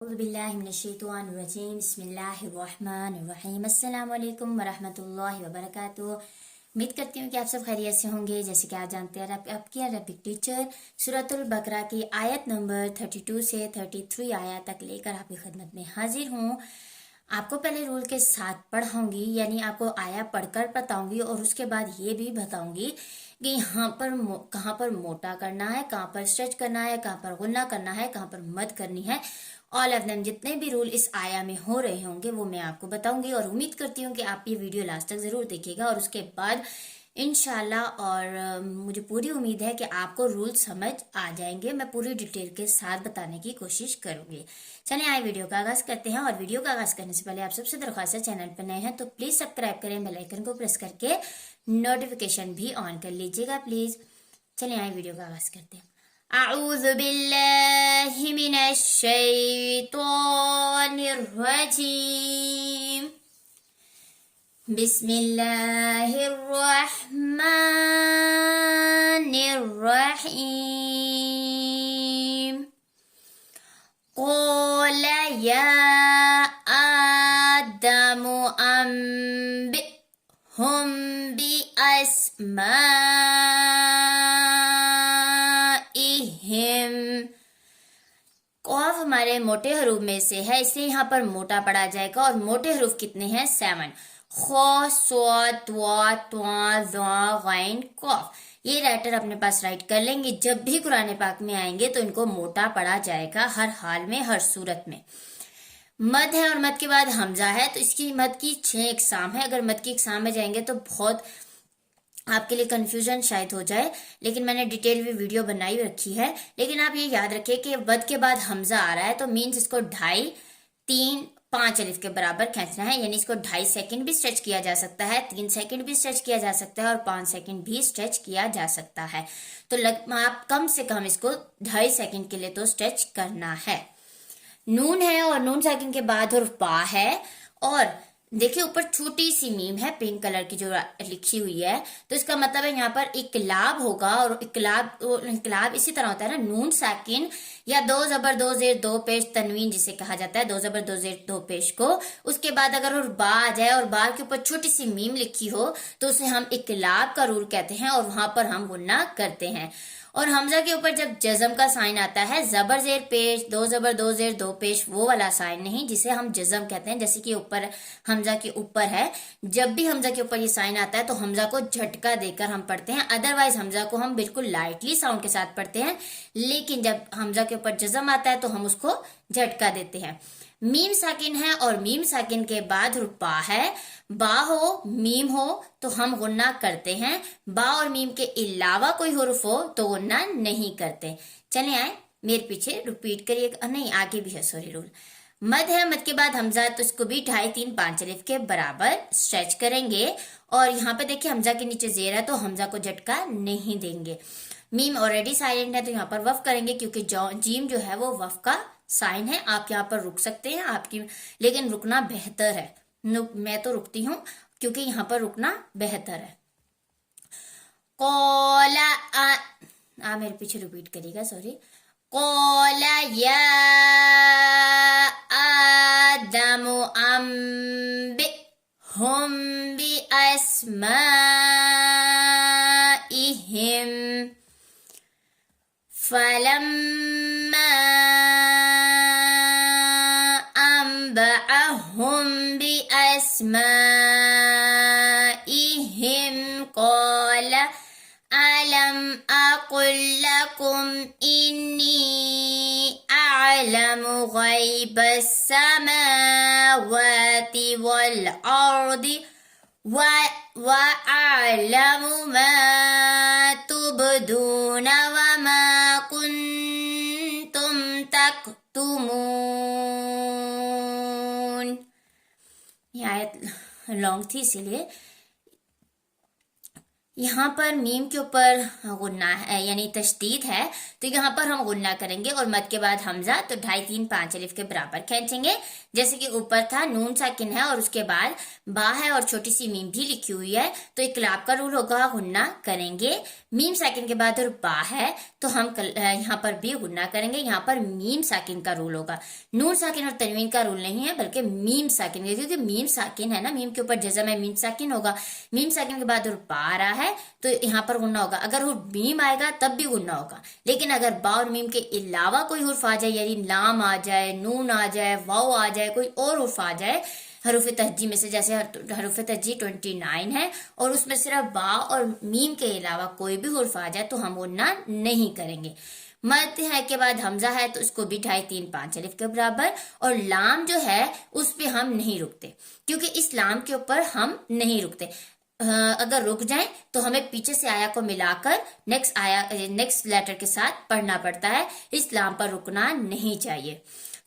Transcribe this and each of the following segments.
बिस्मिल्लाहिर्रहमानिर्रहीम बिस्मिल्लाहिर्रहमानिर्रहीम अस्सलाम वालेकुम वरहमतुल्लाहि वबरकातुहू। उम्मीद करती हूँ कि आप सब खैरियत से होंगे। जैसे कि आप जानते हैं आपकी अरबिक टीचर सूरतुल बकरा की आयत नंबर 32 से 33 आयत तक लेकर आपकी खिदमत में हाजिर हूँ। आपको पहले रूल के साथ पढ़ाऊंगी, यानी आपको आया पढ़कर बताऊंगी और उसके बाद ये भी बताऊंगी कि यहाँ पर कहाँ पर मोटा करना है, कहाँ पर स्ट्रेच करना है, कहाँ पर गुन्ना करना है, कहाँ पर मद करनी है। ऑल ऑफ देम जितने भी रूल इस आया में हो रहे होंगे वो मैं आपको बताऊंगी और उम्मीद करती हूँ कि आप ये वीडियो लास्ट तक जरूर देखिएगा और उसके बाद इंशाल्लाह और मुझे पूरी उम्मीद है कि आपको रूल समझ आ जाएंगे। मैं पूरी डिटेल के साथ बताने की कोशिश करूंगी। चलिए आए वीडियो का आगाज करते हैं। और वीडियो का आगाज करने से पहले आप सबसे दरख्वास्त है, चैनल पर नए हैं तो प्लीज सब्सक्राइब करें, बेल आइकन को प्रेस करके नोटिफिकेशन भी ऑन कर लीजिएगा प्लीज। चलिए आए वीडियो का आगाज करते हैं। अऊज़ु बिल्लाहि मिनश शैतानिर रजीम। बिस्मिल्लाहिर्रहमानिर्रहीम। क़ाल या आदमु अम्बिहुम बिअस्माइहिम। कौफ हमारे मोटे हरूफ में से है, इसलिए यहाँ पर मोटा पढ़ा जाएगा। और मोटे हरूफ कितने हैं? 7। खो, सो, त्वा, त्वा, ज़ा, गैन, कौफ। ये राइटर अपने पास राइट कर लेंगे। जब भी कुरान पाक में आएंगे तो इनको मोटा पढ़ा जाएगा, हर हाल में, हर सूरत में। मद है और मद के बाद हमजा है, तो इसकी मद की 6 इकसाम है। अगर मद की इकसाम में जाएंगे तो बहुत आपके लिए कंफ्यूजन शायद हो जाए, लेकिन मैंने डिटेल में वीडियो बनाई रखी है। लेकिन आप ये याद रखिए कि मद के बाद हमजा आ रहा है तो मीन्स इसको 2.5, 3, 5 अलिफ के बराबर खींचना है। यानी इसको 2.5 सेकंड भी स्ट्रेच किया जा सकता है, 3 सेकंड भी स्ट्रेच किया जा सकता है और 5 सेकंड भी स्ट्रेच किया जा सकता है। तो आप कम से कम इसको 2.5 सेकंड के लिए तो स्ट्रेच करना है। नून है और नून साकिन के बाद हर्फ बा है। और देखिए ऊपर छोटी सी मीम है पिंक कलर की जो लिखी हुई है, तो इसका मतलब है यहाँ पर इकलाब होगा। और इकलाब इसी तरह होता है ना, नून साकिन या 2 ज़बर 2 ज़ेर 2 पेश तनवीन जिसे कहा जाता है, 2 ज़बर 2 ज़ेर 2 पेश को। उसके बाद अगर बा आ जाए और बा के ऊपर छोटी सी मीम लिखी हो तो उसे हम इकलाब का रूल कहते हैं और वहां पर हम गुन्ना करते हैं। और हमजा के ऊपर जब जज़म का साइन आता है, ज़बर ज़ेर पेश, 2 ज़बर 2 ज़ेर 2 पेश, वो वाला साइन नहीं जिसे हम जज़म कहते हैं, जैसे कि ऊपर हमजा के ऊपर है। जब भी हमजा के ऊपर ये साइन आता है तो हमजा को झटका देकर हम पढ़ते हैं। अदरवाइज हमजा को हम बिल्कुल लाइटली साउंड के साथ पढ़ते हैं, लेकिन जब हमजा के ऊपर जज़म आता है तो हम उसको झटका देते हैं। मीम साकिन है और मीम साकिन के बाद बा है। बा हो मीम हो तो हम गुन्ना करते हैं, बा और मीम के अलावा कोई हुर्फ हो तो गुन्ना नहीं करते। चले आए मेरे पीछे रिपीट करिए, नहीं आगे भी है, सॉरी रूल। मद है, मद के बाद हमजा, तो इसको भी 2.5, 3, 5 अलिफ के बराबर स्ट्रेच करेंगे। और यहाँ पे देखिए हमजा के नीचे जेर है तो हमजा को झटका नहीं देंगे। मीम ऑलरेडी साइलेंट है तो यहाँ पर वफ करेंगे, क्योंकि जीम जो है वो वफ का साइन है। आप यहाँ पर रुक सकते हैं आपकी, लेकिन रुकना बेहतर है। मैं तो रुकती हूँ क्योंकि यहाँ पर रुकना बेहतर है। कौला मेरे पीछे रिपीट करिएगा, सॉरी। कौला या आदमु अम्बिहुम बिअस्माइहिम फलम्मा अम्बअहुम बिअस्माइहिम क़ाल अलम अक़ुल लकुम इन्नी अअलमु ग़ैबस समावाति वल अर्दि व अअलमु मा तुबदून व मा कुन्तुम तक्तुमून। ये आयत लॉन्ग थी इसीलिए यहाँ पर मीम के ऊपर गुन्ना है यानी तशदीद है, तो यहाँ पर हम गुन्ना करेंगे और मद के बाद हमजा, तो 2.5 3 5 अलिफ के बराबर खींचेंगे। जैसे कि ऊपर था नून साकिन है और उसके बाद बा है और छोटी सी मीम भी लिखी हुई है, तो इकलाब का रूल होगा, गुन्ना करेंगे। मीम साकिन के बाद और बा है तो हम यहाँ पर भी गुन्ना करेंगे। यहाँ पर मीम साकिन का रूल होगा, नून साकिन और तनवीन का रूल नहीं है बल्कि मीम साकिन, क्योंकि मीम साकिन है ना, मीम के ऊपर जज़म है, मीम साकिन होगा। मीम साकिन के बाद और बा आ रहा है तो यहाँ पर गुन्ना होगा। अगर मीम आएगा तब भी गुन्ना होगा, लेकिन अगर बा और मीम के अलावा कोई हुर्फ आ जाए, यानी लाम आ जाए, नून आ जाए, वाव आ जाए, कोई और हुर्फ आ जाए हरूफ तहजी में से, जैसे हरूफ तहजी 29 है और उसमें सिर्फ बा और मीम के अलावा कोई भी हुर्फ आ जाए तो हम गुन्ना नहीं करेंगे। मद है के बाद हमजा है तो उसको भी 2.5 3 5 अलिफ के बराबर, और लाम जो है उस पे हम नहीं रुकते, क्योंकि इस लाम के ऊपर हम नहीं रुकते। अगर रुक जाएं तो हमें पीछे से आया को मिलाकर नेक्स्ट लेटर के साथ पढ़ना पड़ता है, इस लाम पर रुकना नहीं चाहिए।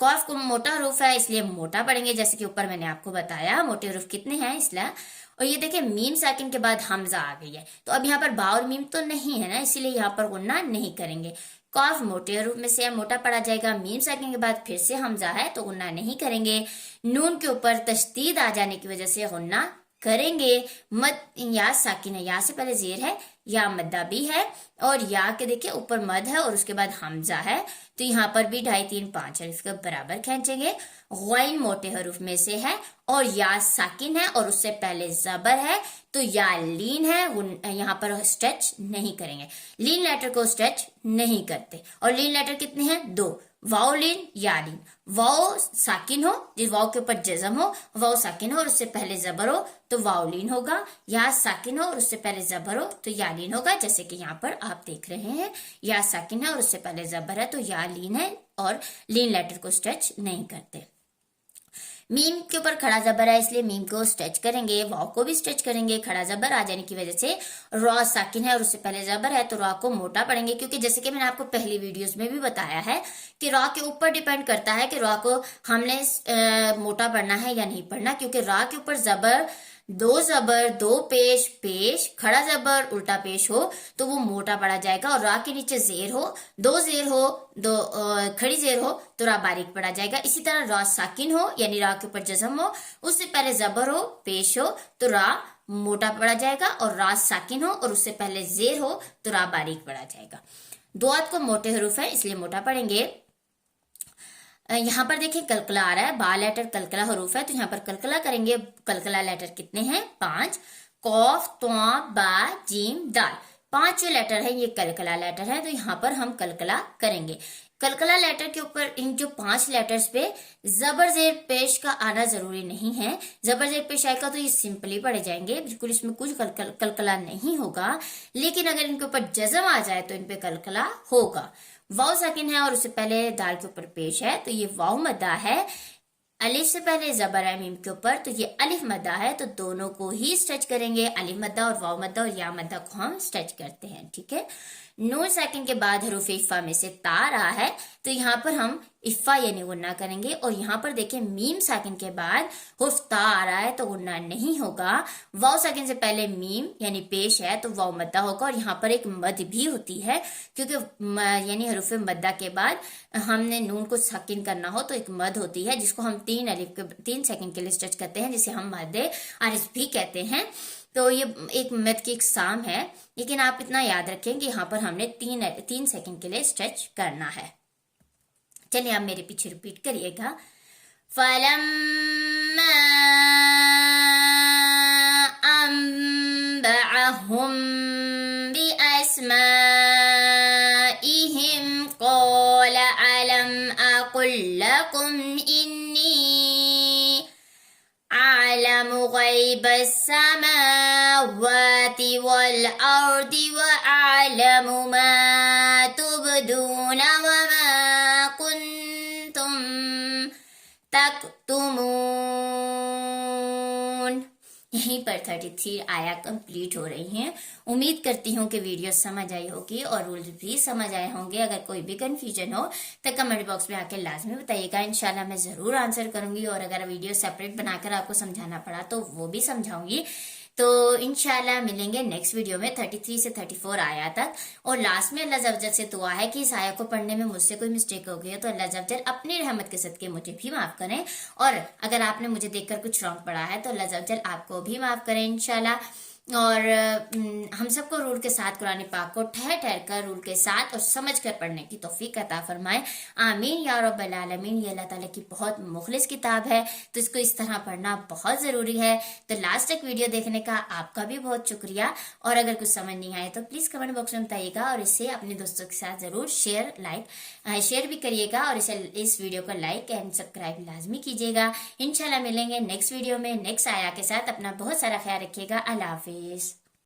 कॉफ को मोटा हरूफ है इसलिए मोटा पढ़ेंगे, जैसे कि ऊपर मैंने आपको बताया मोटे हरूफ कितने हैं इसलिए। और ये देखिए मीम साकिन के बाद हमजा आ गई है, तो अब यहाँ पर बा और मीम तो नहीं है ना, इसीलिए यहाँ पर गुन्ना नहीं करेंगे। कॉफ मोटे हरूफ में से मोटा पढ़ा जाएगा। मीम साकिन के बाद फिर से हमजा है तो गुन्ना नहीं करेंगे। नून के ऊपर तशदीद आ जाने की वजह से गुन्ना करेंगे। मद या साकिन है, या से पहले जेर है, या मद्दा भी है, और या के देखिए ऊपर मद है और उसके बाद हमजा है, तो यहाँ पर भी 2.5 3 5 अलिफ के बराबर खींचेंगे। गैन मोटे हरूफ में से है और या साकिन है और उससे पहले जबर है, तो या लीन है, यहाँ पर स्ट्रेच नहीं करेंगे, लीन लेटर को स्ट्रेच नहीं करते। और लीन लेटर कितने हैं? 2, वाव लीन, या लीन। वाव साकिन हो, जिस वाव के ऊपर जज़म हो, वाव साकिन हो और उससे पहले जबर हो तो वाव लीन होगा, या साकिन हो और उससे पहले जबर हो तो या लीन होगा। जैसे कि यहाँ पर आप देख रहे हैं, या साकिन है और उससे पहले जबर है तो या लीन है, और लीन लेटर को स्ट्रेच नहीं करते। मीम के ऊपर खड़ा जबर है इसलिए मीम को स्ट्रेच करेंगे, वाव को भी स्ट्रेच करेंगे। खड़ा जबर आ जाने की वजह से रॉ साकिन है और उससे पहले जबर है तो रॉ को मोटा पढ़ेंगे, क्योंकि जैसे कि मैंने आपको पहली वीडियोस में भी बताया है कि रॉ के ऊपर डिपेंड करता है कि रॉ को हमने मोटा पढ़ना है या नहीं पढ़ना, क्योंकि रॉ के ऊपर जबर 2 जबर 2 पेश पेश, खड़ा जबर उल्टा पेश हो तो वो मोटा पढ़ा जाएगा। और रा के नीचे जेर हो, 2 जेर हो, 2 खड़ी जेर हो तो रा बारीक पढ़ा जाएगा। इसी तरह रा साकिन हो यानी रा के ऊपर जज़म हो, उससे पहले जबर हो पेश हो तो रा मोटा पढ़ा जाएगा, और रा साकिन हो और उससे पहले जेर हो तो रा बारीक पढ़ा जाएगा। दुआत को मोटे हरूफ है इसलिए मोटा पढ़ेंगे। यहाँ पर देखिए कलकला आ रहा है, बा लेटर कलकला हरूफ है तो यहाँ पर कलकला करेंगे। कलकला लेटर कितने हैं? 5। कौफ, त्वा, बा, जीम, दाल, 5 जो लेटर है ये कलकला लेटर है, तो यहाँ पर हम कलकला करेंगे। कलकला लेटर के ऊपर इन जो 5 लेटर्स पे जबर जेर पेश का आना जरूरी नहीं है। जबर जेर पेश आएगा तो ये सिंपली पढ़े जाएंगे, बिल्कुल इसमें कुछ कलकला नहीं होगा। लेकिन अगर इनके ऊपर जज़म आ जाए तो इन पे कलकला होगा। वाव साकिन है और उससे पहले दाल के ऊपर पेश है तो ये वाव मद्दा है। अलिफ से पहले जबर है मीम के ऊपर तो ये अलिफ मद्दा है, तो दोनों को ही स्ट्रेच करेंगे। अलिफ मद्दा और वाव मद्दा और या मद्दा को हम स्ट्रेच करते हैं, ठीक है। नून साकिन के बाद हरूफ इफ़ा में से ता रहा है तो यहाँ पर हम इफ़ा यानी गुन्ना करेंगे। और यहाँ पर देखें मीम साकिन के बाद हुर्फ ता आ रहा है तो गुन्ना नहीं होगा। वाव साकिन से पहले मीम यानी पेश है तो वाव मद्दा होगा, और यहाँ पर एक मद भी होती है क्योंकि यानी हरूफ मद्दा के बाद हमने नून को साकिन करना हो तो एक मद होती है जिसको हम 3 सेकंड के लिए स्ट्रेच करते हैं, जिसे हम मद आरिज़ भी कहते हैं। तो ये एक मद की इकसाम है, लेकिन आप इतना याद रखें कि यहाँ पर हमने 3 सेकंड के लिए स्ट्रेच करना है। चलिए आप मेरे पीछे रिपीट करिएगा। फलम्मा अंबअहुम बिअस्माइहिम क़ाल अलम अक़ुल लकुम इन्नी अअलमु ग़ैबस समावाति वल अर्दि व अअलमु मा तुबदून व मा कुंतुम तक्तुमून। यहीं पर 33 आया कंप्लीट हो रही हैं। उम्मीद करती हूँ कि वीडियो समझ आई होगी और रूल्स भी समझ आए होंगे। अगर कोई भी कंफ्यूजन हो तो कमेंट बॉक्स में आके लाजमी बताइएगा, इंशाल्लाह मैं ज़रूर आंसर करूंगी। और अगर वीडियो सेपरेट बनाकर आपको समझाना पड़ा तो वो भी समझाऊंगी। تو انشاءاللہ ملیں گے نیکسٹ ویڈیو میں 33 سے 34 آیا تک. اور لاسٹ میں اللہ عز و جل سے دعا ہے کہ اس آیا کو پڑھنے میں مجھ سے کوئی مسٹیک ہو گئی ہے تو اللہ عز و جل اپنی رحمت کے صدقے مجھے بھی معاف کریں. اور اگر آپ نے مجھے دیکھ کر کچھ رانگ پڑھا ہے تو اللہ عز و جل آپ کو بھی معاف کریں انشاءاللہ. اور ہم سب کو رول کے ساتھ قرآن پاک کو ٹھہر ٹھہر کر رول کے ساتھ اور سمجھ کر پڑھنے کی توفیق عطا فرمائے. آمین یا رب العالمین. یہ اللہ تعالیٰ کی بہت مخلص کتاب ہے تو اس کو اس طرح پڑھنا بہت ضروری ہے. تو لاسٹ تک ویڈیو دیکھنے کا آپ کا بھی بہت شکریہ. اور اگر کچھ سمجھ نہیں آئے تو پلیز کمنٹ باکس میں بتائیے گا اور اسے اپنے دوستوں کے ساتھ ضرور شیئر بھی کریے گا اور اس ویڈیو کو لائک اینڈ سبسکرائب لازمی کیجیے گا. انشاءاللہ ملیں گے نیکسٹ ویڈیو میں نیکسٹ آیا کے ساتھ. اپنا بہت سارا خیال رکھیے گا. اللہ حافظ.